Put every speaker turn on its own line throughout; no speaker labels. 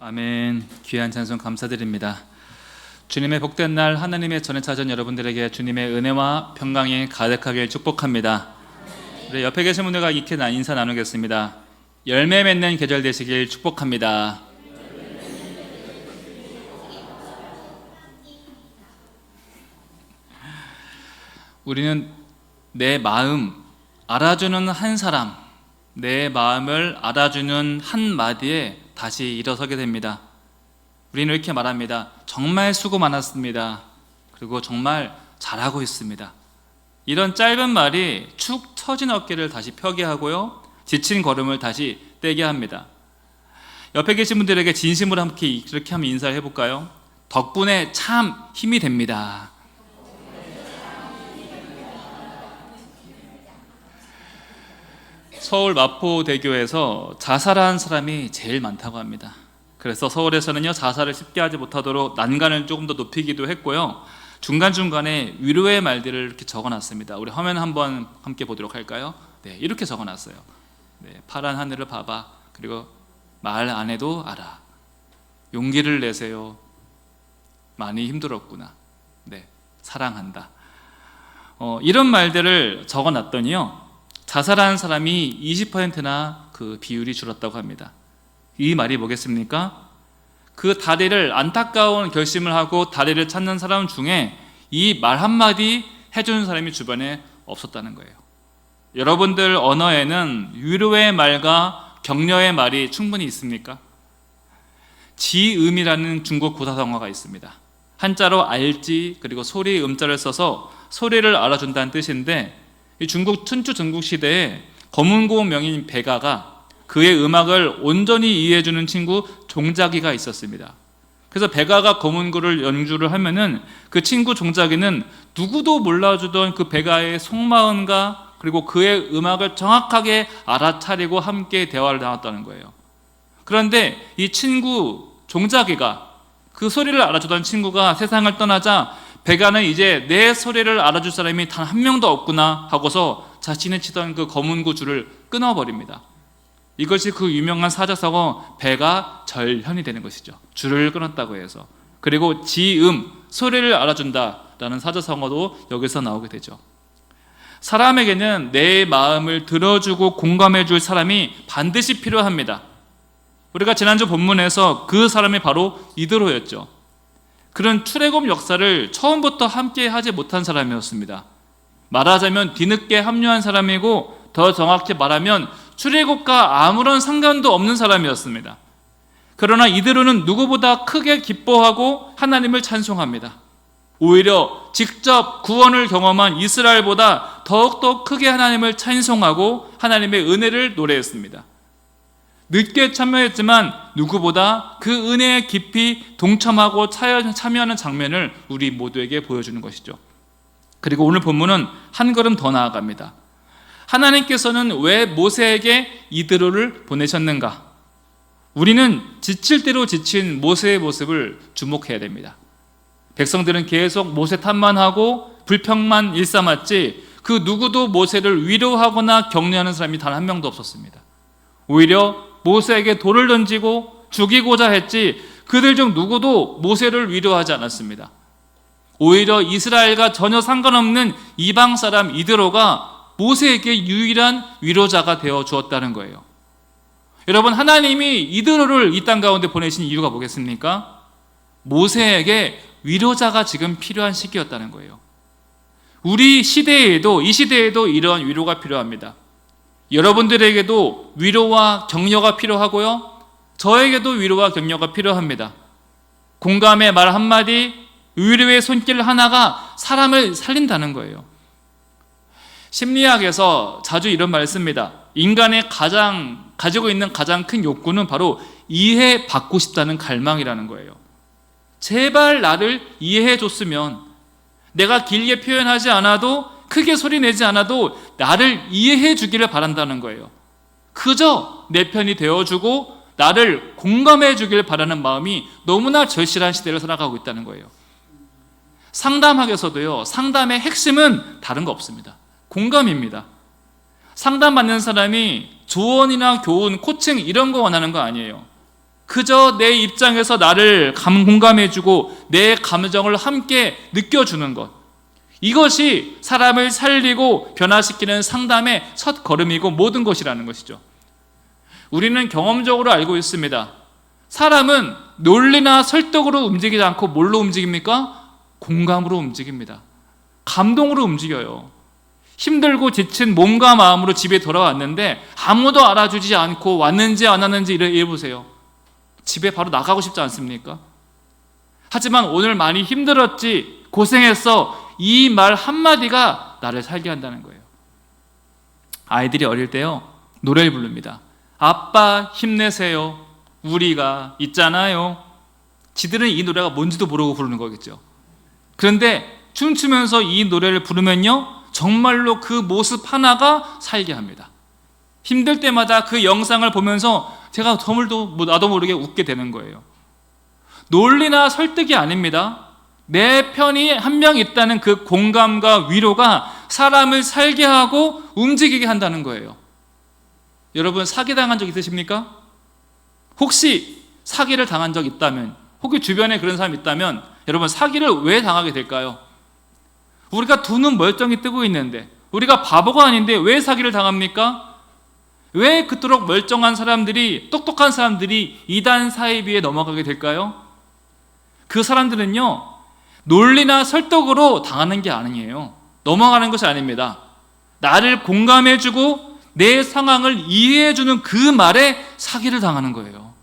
아멘. 귀한 찬송 감사드립니다. 주님의 복된 날 하나님의 전에 찾은 여러분들에게 주님의 은혜와 평강이 가득하길 축복합니다. 우리 옆에 계신 분들과 익히 인사 나누겠습니다. 열매 맺는 계절 되시길 축복합니다. 우리는 내 마음 알아주는 한 사람, 내 마음을 알아주는 한마디에 다시 일어서게 됩니다. 우리는 이렇게 말합니다. 정말 수고 많았습니다. 그리고 정말 잘하고 있습니다. 이런 짧은 말이 축 처진 어깨를 다시 펴게 하고요, 지친 걸음을 다시 떼게 합니다. 옆에 계신 분들에게 진심으로 함께 이렇게 한번 인사를 해볼까요? 덕분에 참 힘이 됩니다. 서울 마포대교에서 자살한 사람이 제일 많다고 합니다. 그래서 서울에서는요, 자살을 쉽게 하지 못하도록 난간을 조금 더 높이기도 했고요, 중간중간에 위로의 말들을 이렇게 적어놨습니다. 우리 화면 한번 함께 보도록 할까요? 네, 이렇게 적어놨어요. 네, 파란 하늘을 봐봐. 그리고 말 안 해도 알아. 용기를 내세요. 많이 힘들었구나. 네, 사랑한다. 이런 말들을 적어놨더니요, 자살하는 사람이 20%나 그 비율이 줄었다고 합니다. 이 말이 뭐겠습니까? 그 다리를 안타까운 결심을 하고 다리를 찾는 사람 중에 이 말 한마디 해주는 사람이 주변에 없었다는 거예요. 여러분들 언어에는 위로의 말과 격려의 말이 충분히 있습니까? 지음이라는 중국 고사성어가 있습니다. 한자로 알지 그리고 소리 음자를 써서 소리를 알아준다는 뜻인데, 이 중국 춘추 전국 시대에 검은고 명인 백아가 그의 음악을 온전히 이해해주는 친구 종자기가 있었습니다. 그래서 백아가 검은고를 연주를 하면은 그 친구 종자기는 누구도 몰라주던 그 백아의 속마음과 그리고 그의 음악을 정확하게 알아차리고 함께 대화를 나눴다는 거예요. 그런데 이 친구 종자기가, 그 소리를 알아주던 친구가 세상을 떠나자 백아는 이제 내 소리를 알아줄 사람이 단 한 명도 없구나 하고서 자신이 치던 그 검은고 줄을 끊어버립니다. 이것이 그 유명한 사자성어 백아절현이 되는 것이죠. 줄을 끊었다고 해서. 그리고 지음, 소리를 알아준다라는 사자성어도 여기서 나오게 되죠. 사람에게는 내 마음을 들어주고 공감해줄 사람이 반드시 필요합니다. 우리가 지난주 본문에서 그 사람이 바로 이드로였죠. 그런 출애굽 역사를 처음부터 함께 하지 못한 사람이었습니다. 말하자면 뒤늦게 합류한 사람이고, 더 정확히 말하면 출애굽과 아무런 상관도 없는 사람이었습니다. 그러나 이드로는 누구보다 크게 기뻐하고 하나님을 찬송합니다. 오히려 직접 구원을 경험한 이스라엘보다 더욱더 크게 하나님을 찬송하고 하나님의 은혜를 노래했습니다. 늦게 참여했지만 누구보다 그 은혜에 깊이 동참하고 참여하는 장면을 우리 모두에게 보여주는 것이죠. 그리고 오늘 본문은 한 걸음 더 나아갑니다. 하나님께서는 왜 모세에게 이드로를 보내셨는가? 우리는 지칠 대로 지친 모세의 모습을 주목해야 됩니다. 백성들은 계속 모세 탓만 하고 불평만 일삼았지, 그 누구도 모세를 위로하거나 격려하는 사람이 단 한 명도 없었습니다. 오히려 모세에게 돌을 던지고 죽이고자 했지, 그들 중 누구도 모세를 위로하지 않았습니다. 오히려 이스라엘과 전혀 상관없는 이방 사람 이드로가 모세에게 유일한 위로자가 되어 주었다는 거예요. 여러분, 하나님이 이드로를 이 땅 가운데 보내신 이유가 뭐겠습니까? 모세에게 위로자가 지금 필요한 시기였다는 거예요. 우리 시대에도, 이 시대에도 이러한 위로가 필요합니다. 여러분들에게도 위로와 격려가 필요하고요, 저에게도 위로와 격려가 필요합니다. 공감의 말 한마디, 위로의 손길 하나가 사람을 살린다는 거예요. 심리학에서 자주 이런 말을 씁니다. 인간의 가지고 있는 가장 큰 욕구는 바로 이해받고 싶다는 갈망이라는 거예요. 제발 나를 이해해 줬으면, 내가 길게 표현하지 않아도, 크게 소리내지 않아도 나를 이해해 주기를 바란다는 거예요. 그저 내 편이 되어주고 나를 공감해 주길 바라는 마음이 너무나 절실한 시대를 살아가고 있다는 거예요. 상담학에서도요, 상담의 핵심은 다른 거 없습니다. 공감입니다. 상담받는 사람이 조언이나 교훈, 코칭 이런 거 원하는 거 아니에요. 그저 내 입장에서 나를 공감해주고 내 감정을 함께 느껴주는 것, 이것이 사람을 살리고 변화시키는 상담의 첫 걸음이고 모든 것이라는 것이죠. 우리는 경험적으로 알고 있습니다. 사람은 논리나 설득으로 움직이지 않고 뭘로 움직입니까? 공감으로 움직입니다. 감동으로 움직여요. 힘들고 지친 몸과 마음으로 집에 돌아왔는데 아무도 알아주지 않고 왔는지 안 왔는지 이래보세요. 집에 바로 나가고 싶지 않습니까? 하지만 오늘 많이 힘들었지, 고생했어, 이 말 한마디가 나를 살게 한다는 거예요. 아이들이 어릴 때요, 노래를 부릅니다. 아빠 힘내세요, 우리가 있잖아요. 지들은 이 노래가 뭔지도 모르고 부르는 거겠죠. 그런데 춤추면서 이 노래를 부르면요, 정말로 그 모습 하나가 살게 합니다. 힘들 때마다 그 영상을 보면서 제가 나도 모르게 웃게 되는 거예요. 논리나 설득이 아닙니다. 내 편이 한 명 있다는 그 공감과 위로가 사람을 살게 하고 움직이게 한다는 거예요. 여러분, 사기당한 적 있으십니까? 혹시 사기를 당한 적 있다면, 혹시 주변에 그런 사람이 있다면, 여러분, 사기를 왜 당하게 될까요? 우리가 두 눈 멀쩡히 뜨고 있는데, 우리가 바보가 아닌데 왜 사기를 당합니까? 왜 그토록 멀쩡한 사람들이, 똑똑한 사람들이 이단 사이비에 넘어가게 될까요? 그 사람들은요, 논리나 설득으로 당하는 게 아니에요. 넘어가는 것이 아닙니다. 나를 공감해주고 내 상황을 이해해주는 그 말에 사기를 당하는 거예요.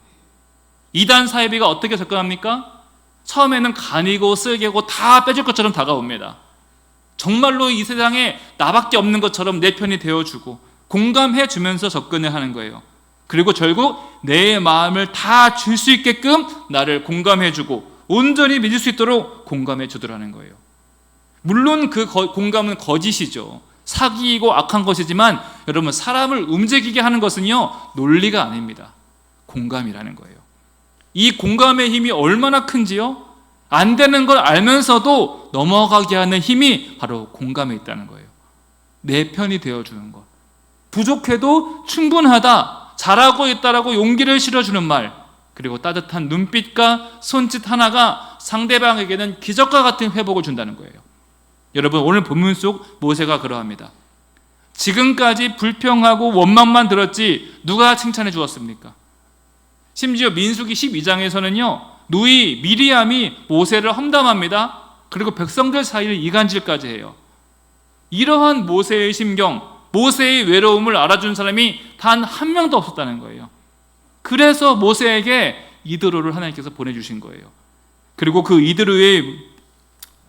이단 사이비가 어떻게 접근합니까? 처음에는 간이고 쓸개고 다 빼줄 것처럼 다가옵니다. 정말로 이 세상에 나밖에 없는 것처럼 내 편이 되어주고 공감해주면서 접근을 하는 거예요. 그리고 결국 내 마음을 다 줄 수 있게끔 나를 공감해주고 온전히 믿을 수 있도록 공감해주더라는 거예요. 물론 그 공감은 거짓이죠. 사기이고 악한 것이지만 여러분, 사람을 움직이게 하는 것은요, 논리가 아닙니다. 공감이라는 거예요. 이 공감의 힘이 얼마나 큰지요? 안 되는 걸 알면서도 넘어가게 하는 힘이 바로 공감에 있다는 거예요. 내 편이 되어주는 것. 부족해도 충분하다, 잘하고 있다라고 용기를 실어주는 말, 그리고 따뜻한 눈빛과 손짓 하나가 상대방에게는 기적과 같은 회복을 준다는 거예요. 여러분, 오늘 본문 속 모세가 그러합니다. 지금까지 불평하고 원망만 들었지 누가 칭찬해 주었습니까? 심지어 민수기 12장에서는요, 누이 미리암이 모세를 험담합니다. 그리고 백성들 사이를 이간질까지 해요. 이러한 모세의 심경, 모세의 외로움을 알아준 사람이 단 한 명도 없었다는 거예요. 그래서 모세에게 이드로를 하나님께서 보내주신 거예요. 그리고 그 이드로의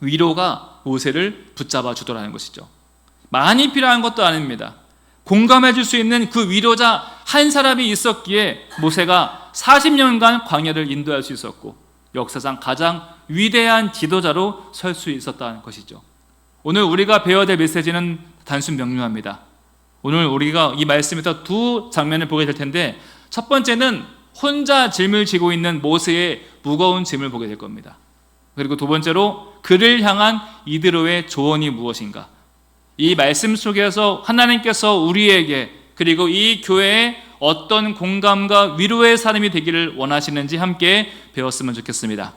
위로가 모세를 붙잡아 주더라는 것이죠. 많이 필요한 것도 아닙니다. 공감해 줄 수 있는 그 위로자 한 사람이 있었기에 모세가 40년간 광야를 인도할 수 있었고 역사상 가장 위대한 지도자로 설 수 있었다는 것이죠. 오늘 우리가 배워야 될 메시지는 단순 명료합니다. 오늘 우리가 이 말씀에서 두 장면을 보게 될 텐데, 첫 번째는 혼자 짐을 지고 있는 모세의 무거운 짐을 보게 될 겁니다. 그리고 두 번째로 그를 향한 이드로의 조언이 무엇인가. 이 말씀 속에서 하나님께서 우리에게, 그리고 이 교회에 어떤 공감과 위로의 삶이 되기를 원하시는지 함께 배웠으면 좋겠습니다.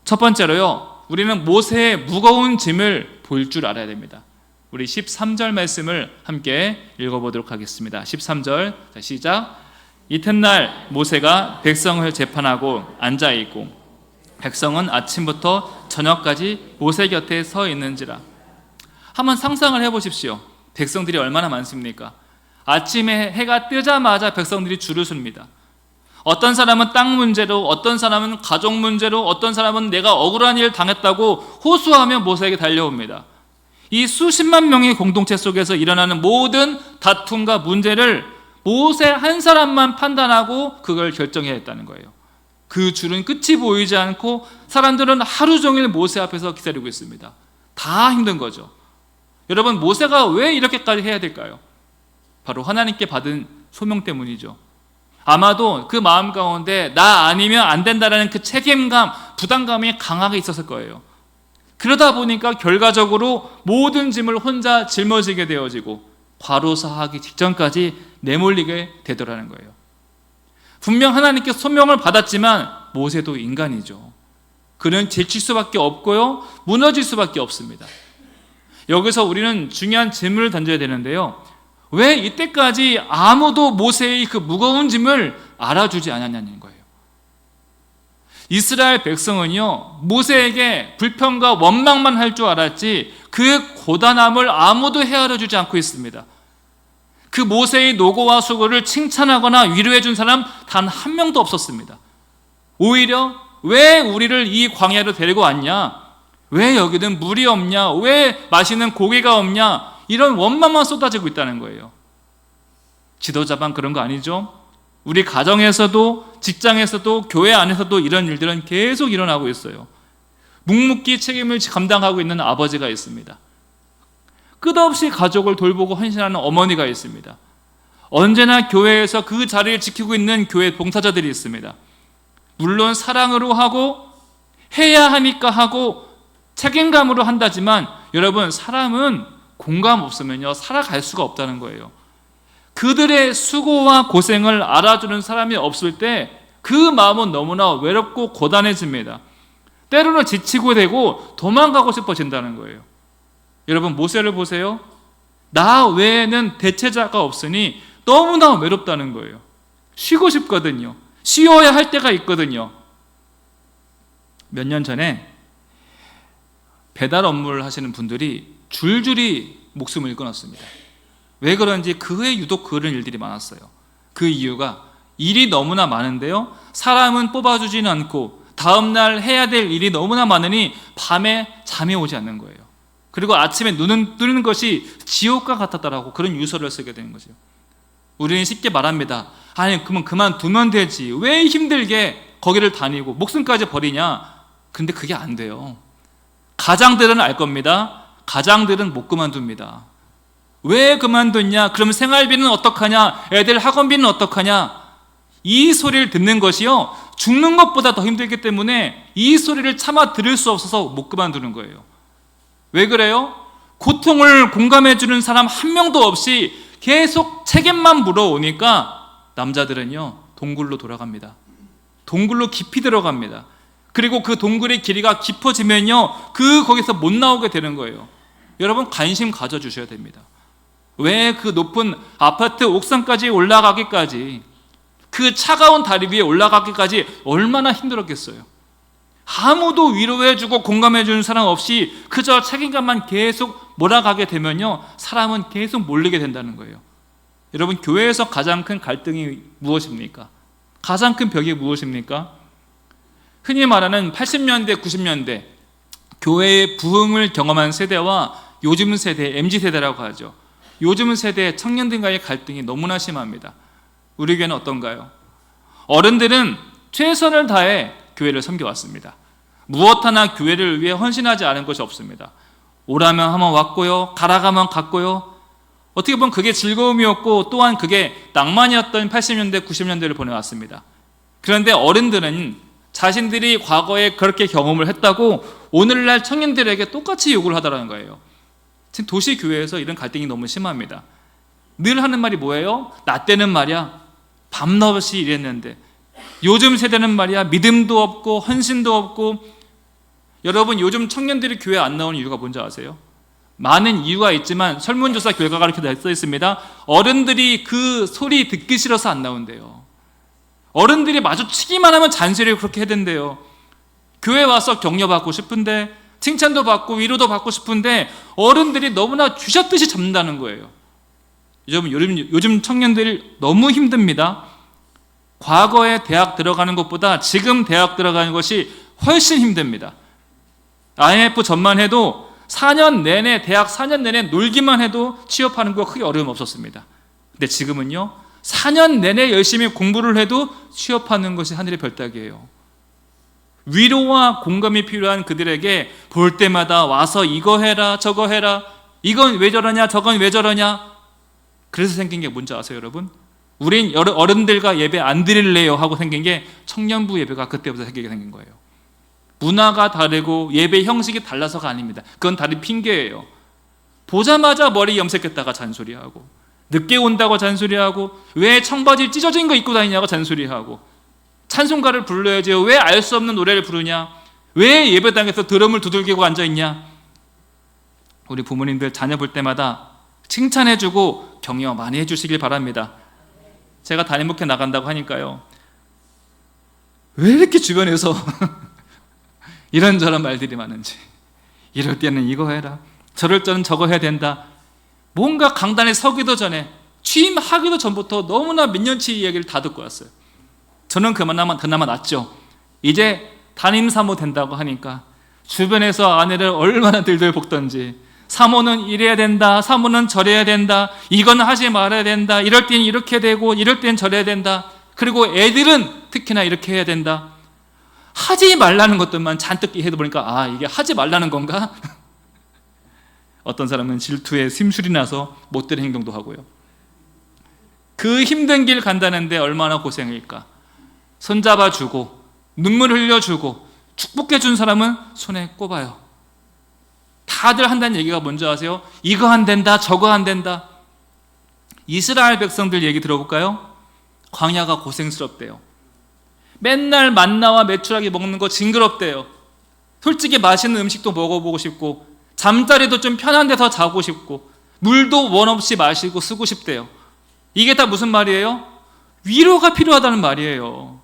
첫 번째로요, 우리는 모세의 무거운 짐을 볼 줄 알아야 됩니다. 우리 13절 말씀을 함께 읽어보도록 하겠습니다. 13절, 시작. 이튿날 모세가 백성을 재판하고 앉아있고 백성은 아침부터 저녁까지 모세 곁에 서 있는지라. 한번 상상을 해보십시오. 백성들이 얼마나 많습니까? 아침에 해가 뜨자마자 백성들이 줄을 섭니다. 어떤 사람은 땅 문제로, 어떤 사람은 가족 문제로, 어떤 사람은 내가 억울한 일 당했다고 호소하며 모세에게 달려옵니다. 이 수십만 명의 공동체 속에서 일어나는 모든 다툼과 문제를 모세 한 사람만 판단하고 그걸 결정해야 했다는 거예요. 그 줄은 끝이 보이지 않고 사람들은 하루 종일 모세 앞에서 기다리고 있습니다. 다 힘든 거죠. 여러분, 모세가 왜 이렇게까지 해야 될까요? 바로 하나님께 받은 소명 때문이죠. 아마도 그 마음 가운데 나 아니면 안 된다라는 그 책임감, 부담감이 강하게 있었을 거예요. 그러다 보니까 결과적으로 모든 짐을 혼자 짊어지게 되어지고 과로사하기 직전까지 내몰리게 되더라는 거예요. 분명 하나님께 소명을 받았지만 모세도 인간이죠. 그는 지칠 수밖에 없고요, 무너질 수밖에 없습니다. 여기서 우리는 중요한 질문을 던져야 되는데요, 왜 이때까지 아무도 모세의 그 무거운 짐을 알아주지 않았냐는 거예요. 이스라엘 백성은요, 모세에게 불평과 원망만 할 줄 알았지 그 고단함을 아무도 헤아려 주지 않고 있습니다. 그 모세의 노고와 수고를 칭찬하거나 위로해 준 사람 단 한 명도 없었습니다. 오히려 왜 우리를 이 광야로 데리고 왔냐, 왜 여기는 물이 없냐, 왜 맛있는 고기가 없냐, 이런 원망만 쏟아지고 있다는 거예요. 지도자만 그런 거 아니죠? 우리 가정에서도, 직장에서도, 교회 안에서도 이런 일들은 계속 일어나고 있어요. 묵묵히 책임을 감당하고 있는 아버지가 있습니다. 끝없이 가족을 돌보고 헌신하는 어머니가 있습니다. 언제나 교회에서 그 자리를 지키고 있는 교회 봉사자들이 있습니다. 물론 사랑으로 하고 해야 하니까 하고 책임감으로 한다지만, 여러분, 사람은 공감 없으면요 살아갈 수가 없다는 거예요. 그들의 수고와 고생을 알아주는 사람이 없을 때 그 마음은 너무나 외롭고 고단해집니다. 때로는 지치고 되고 도망가고 싶어진다는 거예요. 여러분, 모세를 보세요. 나 외에는 대체자가 없으니 너무나 외롭다는 거예요. 쉬고 싶거든요. 쉬어야 할 때가 있거든요. 몇 년 전에 배달 업무를 하시는 분들이 줄줄이 목숨을 끊었습니다. 왜 그런지 그 후에 유독 그런 일들이 많았어요. 그 이유가 일이 너무나 많은데요, 사람은 뽑아주지는 않고 다음날 해야 될 일이 너무나 많으니 밤에 잠이 오지 않는 거예요. 그리고 아침에 눈을 뜨는 것이 지옥과 같았다라고 그런 유서를 쓰게 되는 거죠. 우리는 쉽게 말합니다. 아니, 그러면 그만두면 되지, 왜 힘들게 거기를 다니고 목숨까지 버리냐. 근데 그게 안 돼요. 가장들은 알 겁니다. 가장들은 못 그만둡니다. 왜 그만뒀냐? 그럼 생활비는 어떡하냐? 애들 학원비는 어떡하냐? 이 소리를 듣는 것이요, 죽는 것보다 더 힘들기 때문에 이 소리를 차마 들을 수 없어서 못 그만두는 거예요. 왜 그래요? 고통을 공감해 주는 사람 한 명도 없이 계속 책임만 물어오니까 남자들은요 동굴로 돌아갑니다. 동굴로 깊이 들어갑니다. 그리고 그 동굴의 길이가 깊어지면요 거기서 못 나오게 되는 거예요. 여러분, 관심 가져주셔야 됩니다. 왜 그 높은 아파트 옥상까지 올라가기까지, 그 차가운 다리 위에 올라가기까지 얼마나 힘들었겠어요. 아무도 위로해주고 공감해주는 사람 없이 그저 책임감만 계속 몰아가게 되면요 사람은 계속 몰리게 된다는 거예요. 여러분, 교회에서 가장 큰 갈등이 무엇입니까? 가장 큰 벽이 무엇입니까? 흔히 말하는 80년대, 90년대 교회의 부흥을 경험한 세대와 요즘 세대, MZ세대라고 하죠. 요즘 세대 청년들과의 갈등이 너무나 심합니다. 우리 교회는 어떤가요? 어른들은 최선을 다해 교회를 섬겨왔습니다. 무엇 하나 교회를 위해 헌신하지 않은 것이 없습니다. 오라면 한번 왔고요, 가라가면 갔고요. 어떻게 보면 그게 즐거움이었고 또한 그게 낭만이었던 80년대, 90년대를 보내왔습니다. 그런데 어른들은 자신들이 과거에 그렇게 경험을 했다고 오늘날 청년들에게 똑같이 요구를 하더라는 거예요. 지금 도시교회에서 이런 갈등이 너무 심합니다. 늘 하는 말이 뭐예요? 나 때는 말이야 밤낮없이 일했는데, 요즘 세대는 말이야 믿음도 없고 헌신도 없고. 여러분, 요즘 청년들이 교회 안 나오는 이유가 뭔지 아세요? 많은 이유가 있지만 설문조사 결과가 이렇게 써 있습니다. 어른들이 그 소리 듣기 싫어서 안 나온대요. 어른들이 마주치기만 하면 잔소리를 그렇게 해댄대요. 교회 와서 격려받고 싶은데, 칭찬도 받고 위로도 받고 싶은데 어른들이 너무나 쥐셨듯이 잡는다는 거예요. 요즘 청년들이 너무 힘듭니다. 과거에 대학 들어가는 것보다 지금 대학 들어가는 것이 훨씬 힘듭니다. IMF 전만 해도 4년 내내, 대학 4년 내내 놀기만 해도 취업하는 거 크게 어려움 없었습니다. 근데 지금은요 4년 내내 열심히 공부를 해도 취업하는 것이 하늘의 별따기예요. 위로와 공감이 필요한 그들에게 볼 때마다 와서 이거 해라 저거 해라, 이건 왜 저러냐 저건 왜 저러냐. 그래서 생긴 게 뭔지 아세요 여러분? 우린 어른들과 예배 안 드릴래요 하고 생긴 게 청년부 예배가 그때부터 생긴 거예요. 문화가 다르고 예배 형식이 달라서가 아닙니다. 그건 다른 핑계예요. 보자마자 머리 염색했다가 잔소리하고, 늦게 온다고 잔소리하고, 왜 청바지 찢어진 거 입고 다니냐고 잔소리하고, 찬송가를 불러야지 왜 알 수 없는 노래를 부르냐, 왜 예배당에서 드럼을 두들기고 앉아있냐. 우리 부모님들 자녀 볼 때마다 칭찬해주고 격려 많이 해주시길 바랍니다. 제가 담임목회 나간다고 하니까요, 왜 이렇게 주변에서 이런저런 말들이 많은지, 이럴 때는 이거 해라, 저럴 때는 저거 해야 된다. 뭔가 강단에 서기도 전에, 취임하기도 전부터 너무나 몇 년치 이야기를 다 듣고 왔어요. 저는 그나마 낫죠. 이제 담임 사모 된다고 하니까 주변에서 아내를 얼마나 들들 볶던지, 사모는 이래야 된다, 사모는 저래야 된다, 이건 하지 말아야 된다, 이럴 땐 이렇게 되고 이럴 땐 저래야 된다, 그리고 애들은 특히나 이렇게 해야 된다. 하지 말라는 것들만 잔뜩 해도 보니까, 아, 이게 하지 말라는 건가? 어떤 사람은 질투에 심술이 나서 못된 행동도 하고요. 그 힘든 길 간다는데 얼마나 고생일까. 손잡아주고 눈물 흘려주고 축복해준 사람은 손에 꼽아요. 다들 한다는 얘기가 뭔지 아세요? 이거 안 된다, 저거 안 된다. 이스라엘 백성들 얘기 들어볼까요? 광야가 고생스럽대요. 맨날 만나와 메추라기 먹는 거 징그럽대요. 솔직히 맛있는 음식도 먹어보고 싶고, 잠자리도 좀 편한 데서 자고 싶고, 물도 원 없이 마시고 쓰고 싶대요. 이게 다 무슨 말이에요? 위로가 필요하다는 말이에요.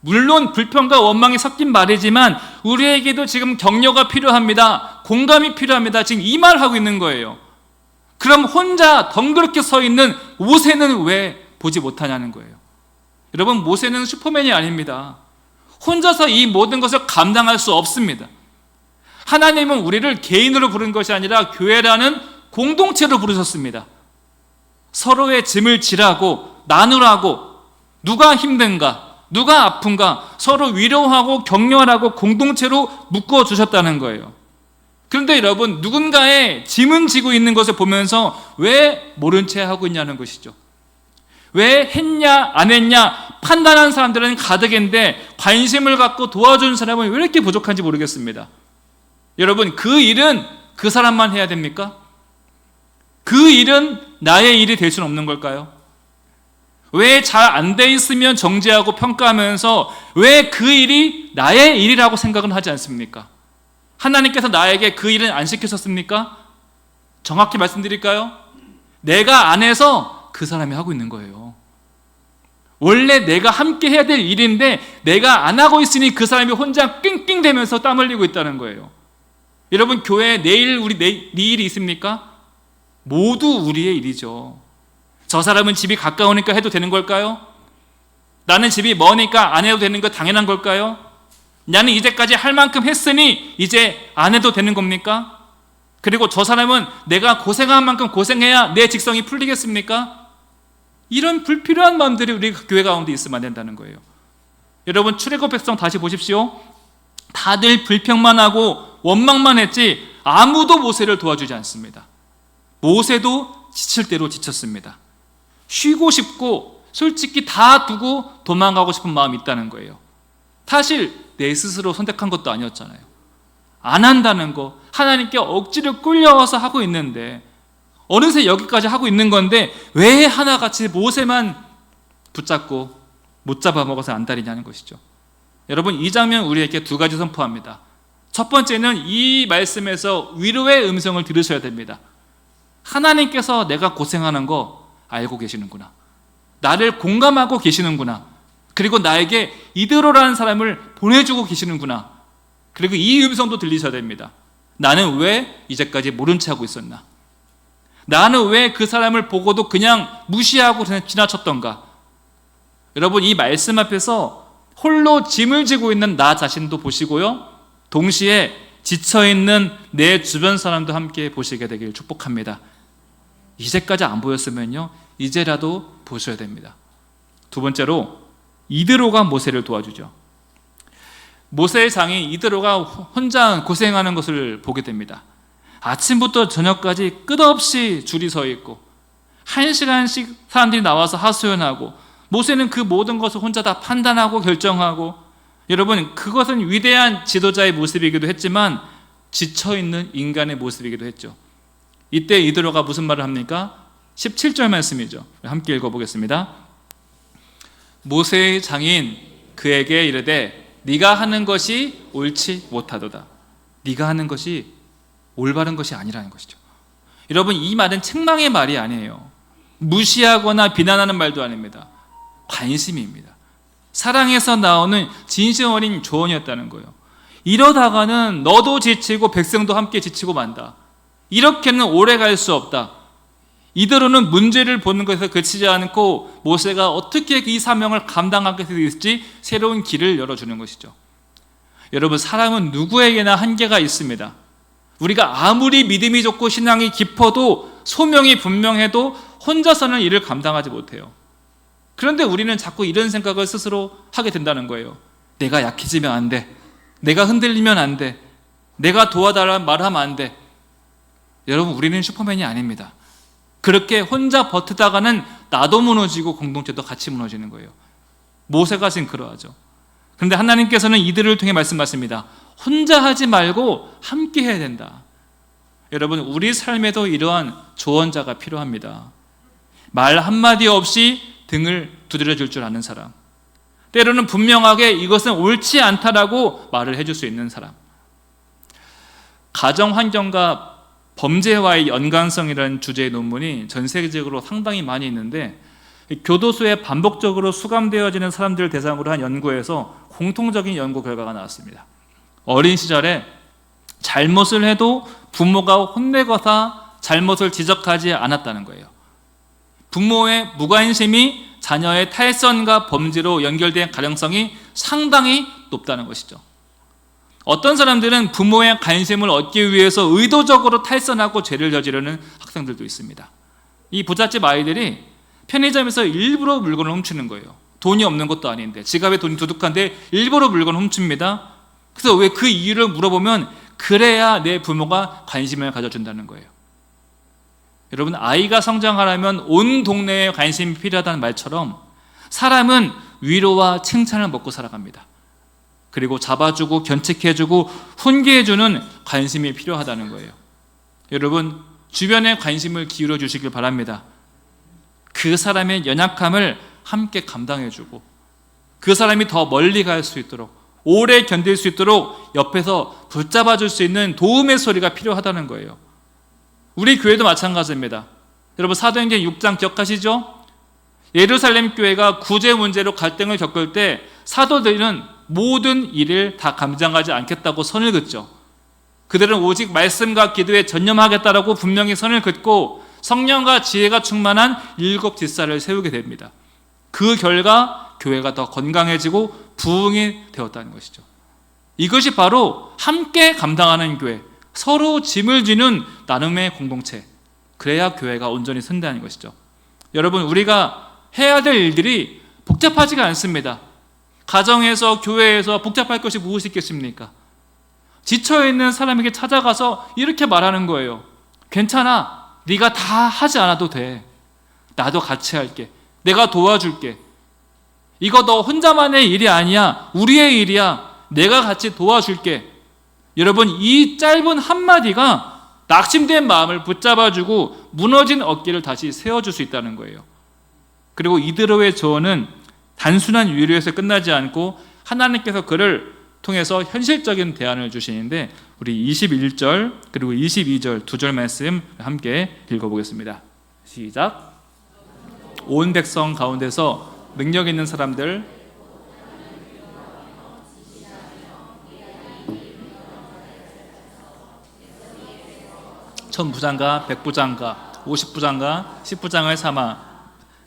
물론 불평과 원망이 섞인 말이지만 우리에게도 지금 격려가 필요합니다. 공감이 필요합니다. 지금 이 말 하고 있는 거예요. 그럼 혼자 덩그렇게 서 있는 모세는 왜 보지 못하냐는 거예요. 여러분, 모세는 슈퍼맨이 아닙니다. 혼자서 이 모든 것을 감당할 수 없습니다. 하나님은 우리를 개인으로 부른 것이 아니라 교회라는 공동체로 부르셨습니다. 서로의 짐을 지라고, 나누라고, 누가 힘든가, 누가 아픈가 서로 위로하고 격려하라고 공동체로 묶어주셨다는 거예요. 그런데 여러분, 누군가의 짐은 지고 있는 것을 보면서 왜 모른 채 하고 있냐는 것이죠. 왜 했냐 안 했냐 판단한 사람들은 가득인데 관심을 갖고 도와준 사람은 왜 이렇게 부족한지 모르겠습니다. 여러분, 그 일은 그 사람만 해야 됩니까? 그 일은 나의 일이 될 수는 없는 걸까요? 왜 잘 안 돼 있으면 정죄하고 평가하면서 왜 그 일이 나의 일이라고 생각은 하지 않습니까? 하나님께서 나에게 그 일은 안 시키셨습니까? 정확히 말씀드릴까요? 내가 안 해서 그 사람이 하고 있는 거예요. 원래 내가 함께 해야 될 일인데 내가 안 하고 있으니 그 사람이 혼자 낑낑대면서 땀 흘리고 있다는 거예요. 여러분, 교회에 내일 네 일이 있습니까? 모두 우리의 일이죠. 저 사람은 집이 가까우니까 해도 되는 걸까요? 나는 집이 머니까 안 해도 되는 거 당연한 걸까요? 나는 이제까지 할 만큼 했으니 이제 안 해도 되는 겁니까? 그리고 저 사람은 내가 고생한 만큼 고생해야 내 직성이 풀리겠습니까? 이런 불필요한 마음들이 우리 교회 가운데 있으면 안 된다는 거예요. 여러분, 출애굽 백성 다시 보십시오. 다들 불평만 하고 원망만 했지 아무도 모세를 도와주지 않습니다. 모세도 지칠 대로 지쳤습니다. 쉬고 싶고 솔직히 다 두고 도망가고 싶은 마음이 있다는 거예요. 사실 내 스스로 선택한 것도 아니었잖아요. 안 한다는 거, 하나님께 억지로 끌려와서 하고 있는데, 어느새 여기까지 하고 있는 건데 왜 하나같이 모세만 붙잡고 못 잡아먹어서 안달이냐는 것이죠. 여러분, 이 장면 우리에게 두 가지 선포합니다. 첫 번째는 이 말씀에서 위로의 음성을 들으셔야 됩니다. 하나님께서 내가 고생하는 거 알고 계시는구나. 나를 공감하고 계시는구나. 그리고 나에게 이대로라는 사람을 보내주고 계시는구나. 그리고 이 음성도 들리셔야 됩니다. 나는 왜 이제까지 모른 채 하고 있었나? 나는 왜 그 사람을 보고도 그냥 무시하고 지나쳤던가? 여러분, 이 말씀 앞에서 홀로 짐을 지고 있는 나 자신도 보시고요, 동시에 지쳐있는 내 주변 사람도 함께 보시게 되길 축복합니다. 이제까지 안 보였으면요, 이제라도 보셔야 됩니다. 두 번째로, 이드로가 모세를 도와주죠. 모세의 장인 이드로가 혼자 고생하는 것을 보게 됩니다. 아침부터 저녁까지 끝없이 줄이 서 있고 1시간씩 사람들이 나와서 하소연하고, 모세는 그 모든 것을 혼자 다 판단하고 결정하고, 여러분, 그것은 위대한 지도자의 모습이기도 했지만 지쳐있는 인간의 모습이기도 했죠. 이때 이드로가 무슨 말을 합니까? 17절 말씀이죠. 함께 읽어보겠습니다. 모세의 장인 그에게 이르되 네가 하는 것이 옳지 못하도다. 네가 하는 것이 올바른 것이 아니라는 것이죠. 여러분, 이 말은 책망의 말이 아니에요. 무시하거나 비난하는 말도 아닙니다. 관심입니다. 사랑에서 나오는 진심 어린 조언이었다는 거예요. 이러다가는 너도 지치고 백성도 함께 지치고 만다. 이렇게는 오래 갈 수 없다. 이대로는 문제를 보는 것에서 그치지 않고 모세가 어떻게 이 사명을 감당하게 될지 새로운 길을 열어주는 것이죠. 여러분, 사람은 누구에게나 한계가 있습니다. 우리가 아무리 믿음이 좋고 신앙이 깊어도 소명이 분명해도 혼자서는 일을 감당하지 못해요. 그런데 우리는 자꾸 이런 생각을 스스로 하게 된다는 거예요. 내가 약해지면 안 돼. 내가 흔들리면 안 돼. 내가 도와달라는 말하면 안 돼. 여러분, 우리는 슈퍼맨이 아닙니다. 그렇게 혼자 버티다가는 나도 무너지고 공동체도 같이 무너지는 거예요. 모세가 지금 그러하죠. 그런데 하나님께서는 이들을 통해 말씀하십니다. 혼자 하지 말고 함께 해야 된다. 여러분, 우리 삶에도 이러한 조언자가 필요합니다. 말 한마디 없이 등을 두드려 줄 줄 아는 사람, 때로는 분명하게 이것은 옳지 않다라고 말을 해줄 수 있는 사람. 가정 환경과 범죄와의 연관성이라는 주제의 논문이 전 세계적으로 상당히 많이 있는데, 교도소에 반복적으로 수감되어지는 사람들을 대상으로 한 연구에서 공통적인 연구 결과가 나왔습니다. 어린 시절에 잘못을 해도 부모가 혼내거나 잘못을 지적하지 않았다는 거예요. 부모의 무관심이 자녀의 탈선과 범죄로 연결된 가능성이 상당히 높다는 것이죠. 어떤 사람들은 부모의 관심을 얻기 위해서 의도적으로 탈선하고 죄를 저지르는 학생들도 있습니다. 이 부잣집 아이들이 편의점에서 일부러 물건을 훔치는 거예요. 돈이 없는 것도 아닌데, 지갑에 돈이 두둑한데 일부러 물건을 훔칩니다. 그래서 왜 그 이유를 물어보면 그래야 내 부모가 관심을 가져준다는 거예요. 여러분, 아이가 성장하려면 온 동네에 관심이 필요하다는 말처럼 사람은 위로와 칭찬을 먹고 살아갑니다. 그리고 잡아주고 견책해주고 훈계해주는 관심이 필요하다는 거예요. 여러분, 주변에 관심을 기울여 주시길 바랍니다. 그 사람의 연약함을 함께 감당해주고 그 사람이 더 멀리 갈 수 있도록, 오래 견딜 수 있도록 옆에서 붙잡아 줄 수 있는 도움의 소리가 필요하다는 거예요. 우리 교회도 마찬가지입니다. 여러분, 사도행전 6장 기억하시죠? 예루살렘 교회가 구제 문제로 갈등을 겪을 때 사도들은 모든 일을 다 감당하지 않겠다고 선을 긋죠. 그들은 오직 말씀과 기도에 전념하겠다라고 분명히 선을 긋고 성령과 지혜가 충만한 7 뒷사를 세우게 됩니다. 그 결과 교회가 더 건강해지고 부흥이 되었다는 것이죠. 이것이 바로 함께 감당하는 교회, 서로 짐을 지는 나눔의 공동체, 그래야 교회가 온전히 선다는 것이죠. 여러분, 우리가 해야 될 일들이 복잡하지가 않습니다. 가정에서, 교회에서 복잡할 것이 무엇이 있겠습니까? 지쳐있는 사람에게 찾아가서 이렇게 말하는 거예요. 괜찮아, 네가 다 하지 않아도 돼. 나도 같이 할게. 내가 도와줄게. 이거 너 혼자만의 일이 아니야. 우리의 일이야. 내가 같이 도와줄게. 여러분, 이 짧은 한마디가 낙심된 마음을 붙잡아주고 무너진 어깨를 다시 세워줄 수 있다는 거예요. 그리고 이대로의 조언은 단순한 위로에서 끝나지 않고 하나님께서 그를 통해서 현실적인 대안을 주시는데, 우리 21절 그리고 22절 2절 말씀 함께 읽어보겠습니다. 시작. 온 백성 가운데서 능력 있는 사람들, 천부장과 백부장과 50부장과 10부장을 삼아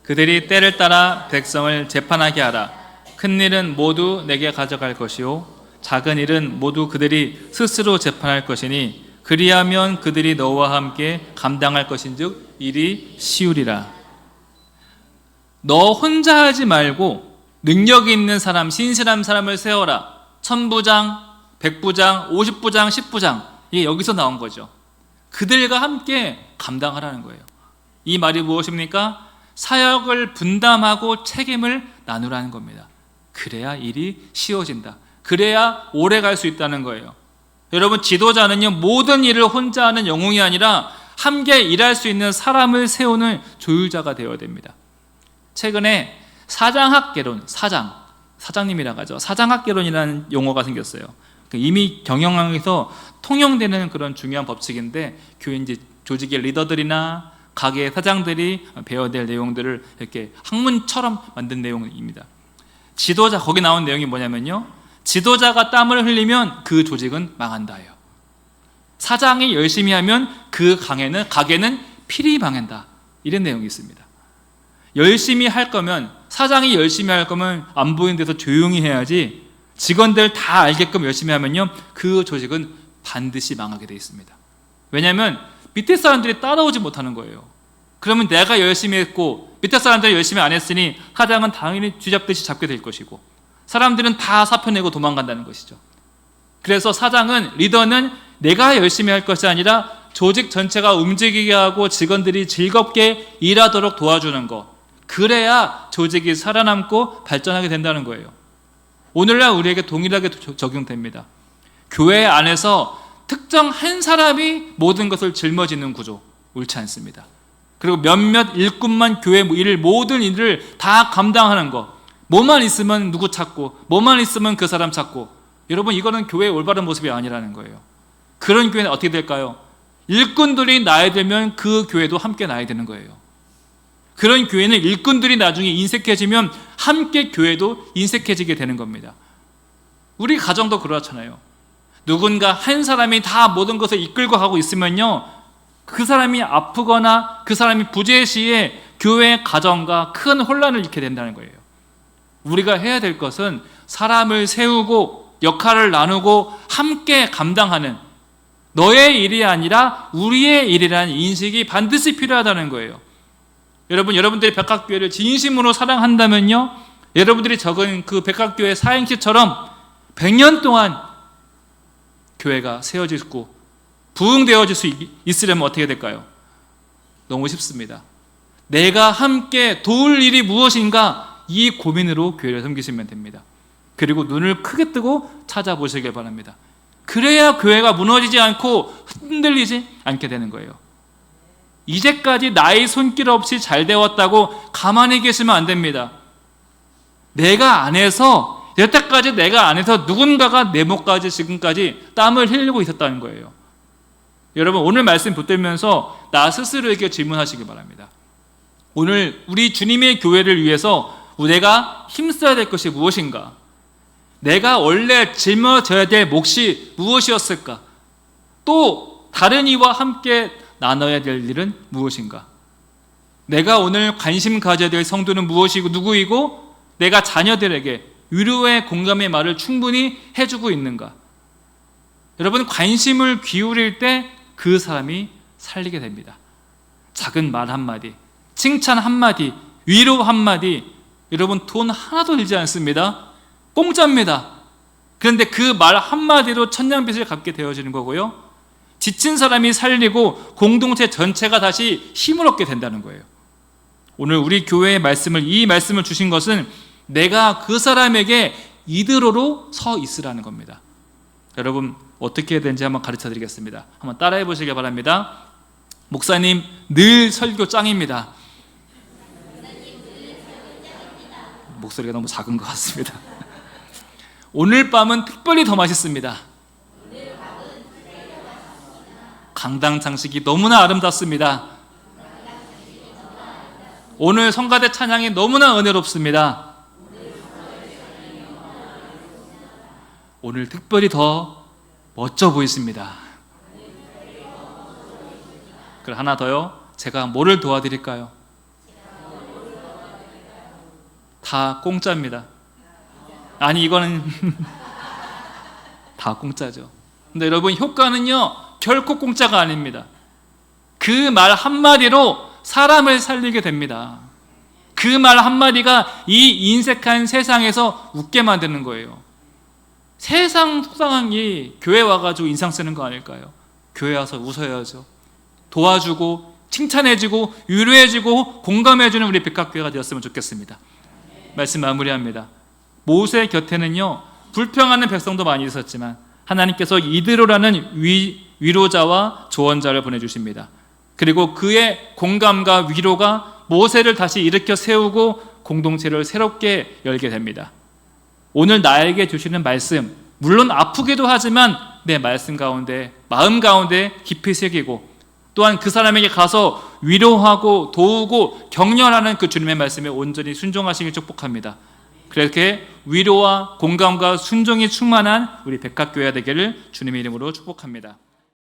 그들이 때를 따라 백성을 재판하게 하라. 큰 일은 모두 내게 가져갈 것이요 작은 일은 모두 그들이 스스로 재판할 것이니 그리하면 그들이 너와 함께 감당할 것인즉 일이 쉬우리라. 너 혼자 하지 말고 능력이 있는 사람, 신실한 사람을 세워라. 천부장, 백부장, 50부장, 10부장, 이게 여기서 나온 거죠. 그들과 함께 감당하라는 거예요. 이 말이 무엇입니까? 사역을 분담하고 책임을 나누라는 겁니다. 그래야 일이 쉬워진다. 그래야 오래 갈 수 있다는 거예요. 여러분, 지도자는요, 모든 일을 혼자 하는 영웅이 아니라 함께 일할 수 있는 사람을 세우는 조율자가 되어야 됩니다. 최근에 사장학개론, 사장님이라고 하죠. 사장학개론이라는 용어가 생겼어요. 이미 경영학에서 통용되는 그런 중요한 법칙인데, 교회 이제 조직의 리더들이나 가게의 사장들이 배워야 될 내용들을 이렇게 학문처럼 만든 내용입니다. 지도자, 거기 나온 내용이 뭐냐면요, 지도자가 땀을 흘리면 그 조직은 망한다예요. 사장이 열심히 하면 그 가게는 필히 망한다, 이런 내용이 있습니다. 열심히 할 거면, 사장이 열심히 할 거면 안 보이는 데서 조용히 해야지, 직원들 다 알게끔 열심히 하면요, 그 조직은 반드시 망하게 되어 있습니다. 왜냐하면 밑에 사람들이 따라오지 못하는 거예요. 그러면 내가 열심히 했고 밑에 사람들이 열심히 안 했으니 사장은 당연히 쥐잡듯이 잡게 될 것이고, 사람들은 다 사표 내고 도망간다는 것이죠. 그래서 사장은, 리더는 내가 열심히 할 것이 아니라 조직 전체가 움직이게 하고 직원들이 즐겁게 일하도록 도와주는 것, 그래야 조직이 살아남고 발전하게 된다는 거예요. 오늘날 우리에게 동일하게 적용됩니다. 교회 안에서 특정 한 사람이 모든 것을 짊어지는 구조, 옳지 않습니다. 그리고 몇몇 일꾼만 교회 모든 일을 다 감당하는 것, 뭐만 있으면 누구 찾고, 뭐만 있으면 그 사람 찾고, 여러분, 이거는 교회의 올바른 모습이 아니라는 거예요. 그런 교회는 어떻게 될까요? 일꾼들이 나야 되면 그 교회도 함께 나야 되는 거예요. 그런 교회는 일꾼들이 나중에 인색해지면 함께 교회도 인색해지게 되는 겁니다. 우리 가정도 그렇잖아요. 누군가 한 사람이 다 모든 것을 이끌고 가고 있으면요, 그 사람이 아프거나 그 사람이 부재시에 교회 가정과 큰 혼란을 잃게 된다는 거예요. 우리가 해야 될 것은 사람을 세우고 역할을 나누고 함께 감당하는, 너의 일이 아니라 우리의 일이라는 인식이 반드시 필요하다는 거예요. 여러분들이 백학교회를 진심으로 사랑한다면요, 여러분들이 적은 그 백학교회 사행시처럼 100년 동안 교회가 세워지고 부흥되어질 수 있으려면 어떻게 될까요? 너무 쉽습니다. 내가 함께 도울 일이 무엇인가, 이 고민으로 교회를 섬기시면 됩니다. 그리고 눈을 크게 뜨고 찾아보시길 바랍니다. 그래야 교회가 무너지지 않고 흔들리지 않게 되는 거예요. 이제까지 나의 손길 없이 잘 되었다고 가만히 계시면 안 됩니다. 내가 안 해서, 여태까지 내가 안 해서 누군가가 내 목까지 지금까지 땀을 흘리고 있었다는 거예요. 여러분, 오늘 말씀 붙들면서 나 스스로에게 질문하시기 바랍니다. 오늘 우리 주님의 교회를 위해서 내가 힘써야 될 것이 무엇인가? 내가 원래 짊어져야 될 몫이 무엇이었을까? 또 다른 이와 함께 나눠야 될 일은 무엇인가? 내가 오늘 관심 가져야 될 성도는 무엇이고 누구이고, 내가 자녀들에게 위로의 공감의 말을 충분히 해주고 있는가? 여러분, 관심을 기울일 때 그 사람이 살리게 됩니다. 작은 말 한마디, 칭찬 한마디, 위로 한마디, 여러분 돈 하나도 들지 않습니다. 공짜입니다. 그런데 그 말 한마디로 천냥빚을 갚게 되어지는 거고요, 지친 사람이 살리고 공동체 전체가 다시 힘을 얻게 된다는 거예요. 오늘 우리 교회의 이 말씀을 주신 것은 내가 그 사람에게 이대로로 서 있으라는 겁니다. 여러분, 어떻게 해야 되는지 한번 가르쳐 드리겠습니다. 한번 따라해 보시기 바랍니다. 목사님 늘 설교 짱입니다. 목소리가 너무 작은 것 같습니다. 오늘 밤은 특별히 더 맛있습니다. 강당 장식이 너무나 아름답습니다. 오늘 성가대 찬양이 너무나 은혜롭습니다. 오늘 특별히 더 멋져 보이십니다. 그리고 하나 더요. 제가 뭐를 도와드릴까요? 다 공짜입니다. 아니, 이거는 다 공짜죠. 근데 여러분, 효과는요 결코 공짜가 아닙니다. 그 말 한마디로 사람을 살리게 됩니다. 그 말 한마디가 이 인색한 세상에서 웃게 만드는 거예요. 세상 속상한 게 교회 와가지고 인상 쓰는 거 아닐까요? 교회 와서 웃어야죠. 도와주고 칭찬해주고 위로해주고 공감해주는 우리 백학교회가 되었으면 좋겠습니다. 말씀 마무리합니다. 모세 곁에는요 불평하는 백성도 많이 있었지만 하나님께서 이드로라는 위로자와 조언자를 보내주십니다. 그리고 그의 공감과 위로가 모세를 다시 일으켜 세우고 공동체를 새롭게 열게 됩니다. 오늘 나에게 주시는 말씀, 물론 아프기도 하지만 내 말씀 가운데, 마음 가운데 깊이 새기고 또한 그 사람에게 가서 위로하고 도우고 격려하는 그 주님의 말씀에 온전히 순종하시길 축복합니다. 그렇게 위로와 공감과 순종이 충만한 우리 백합교회가 되기를 주님의 이름으로 축복합니다.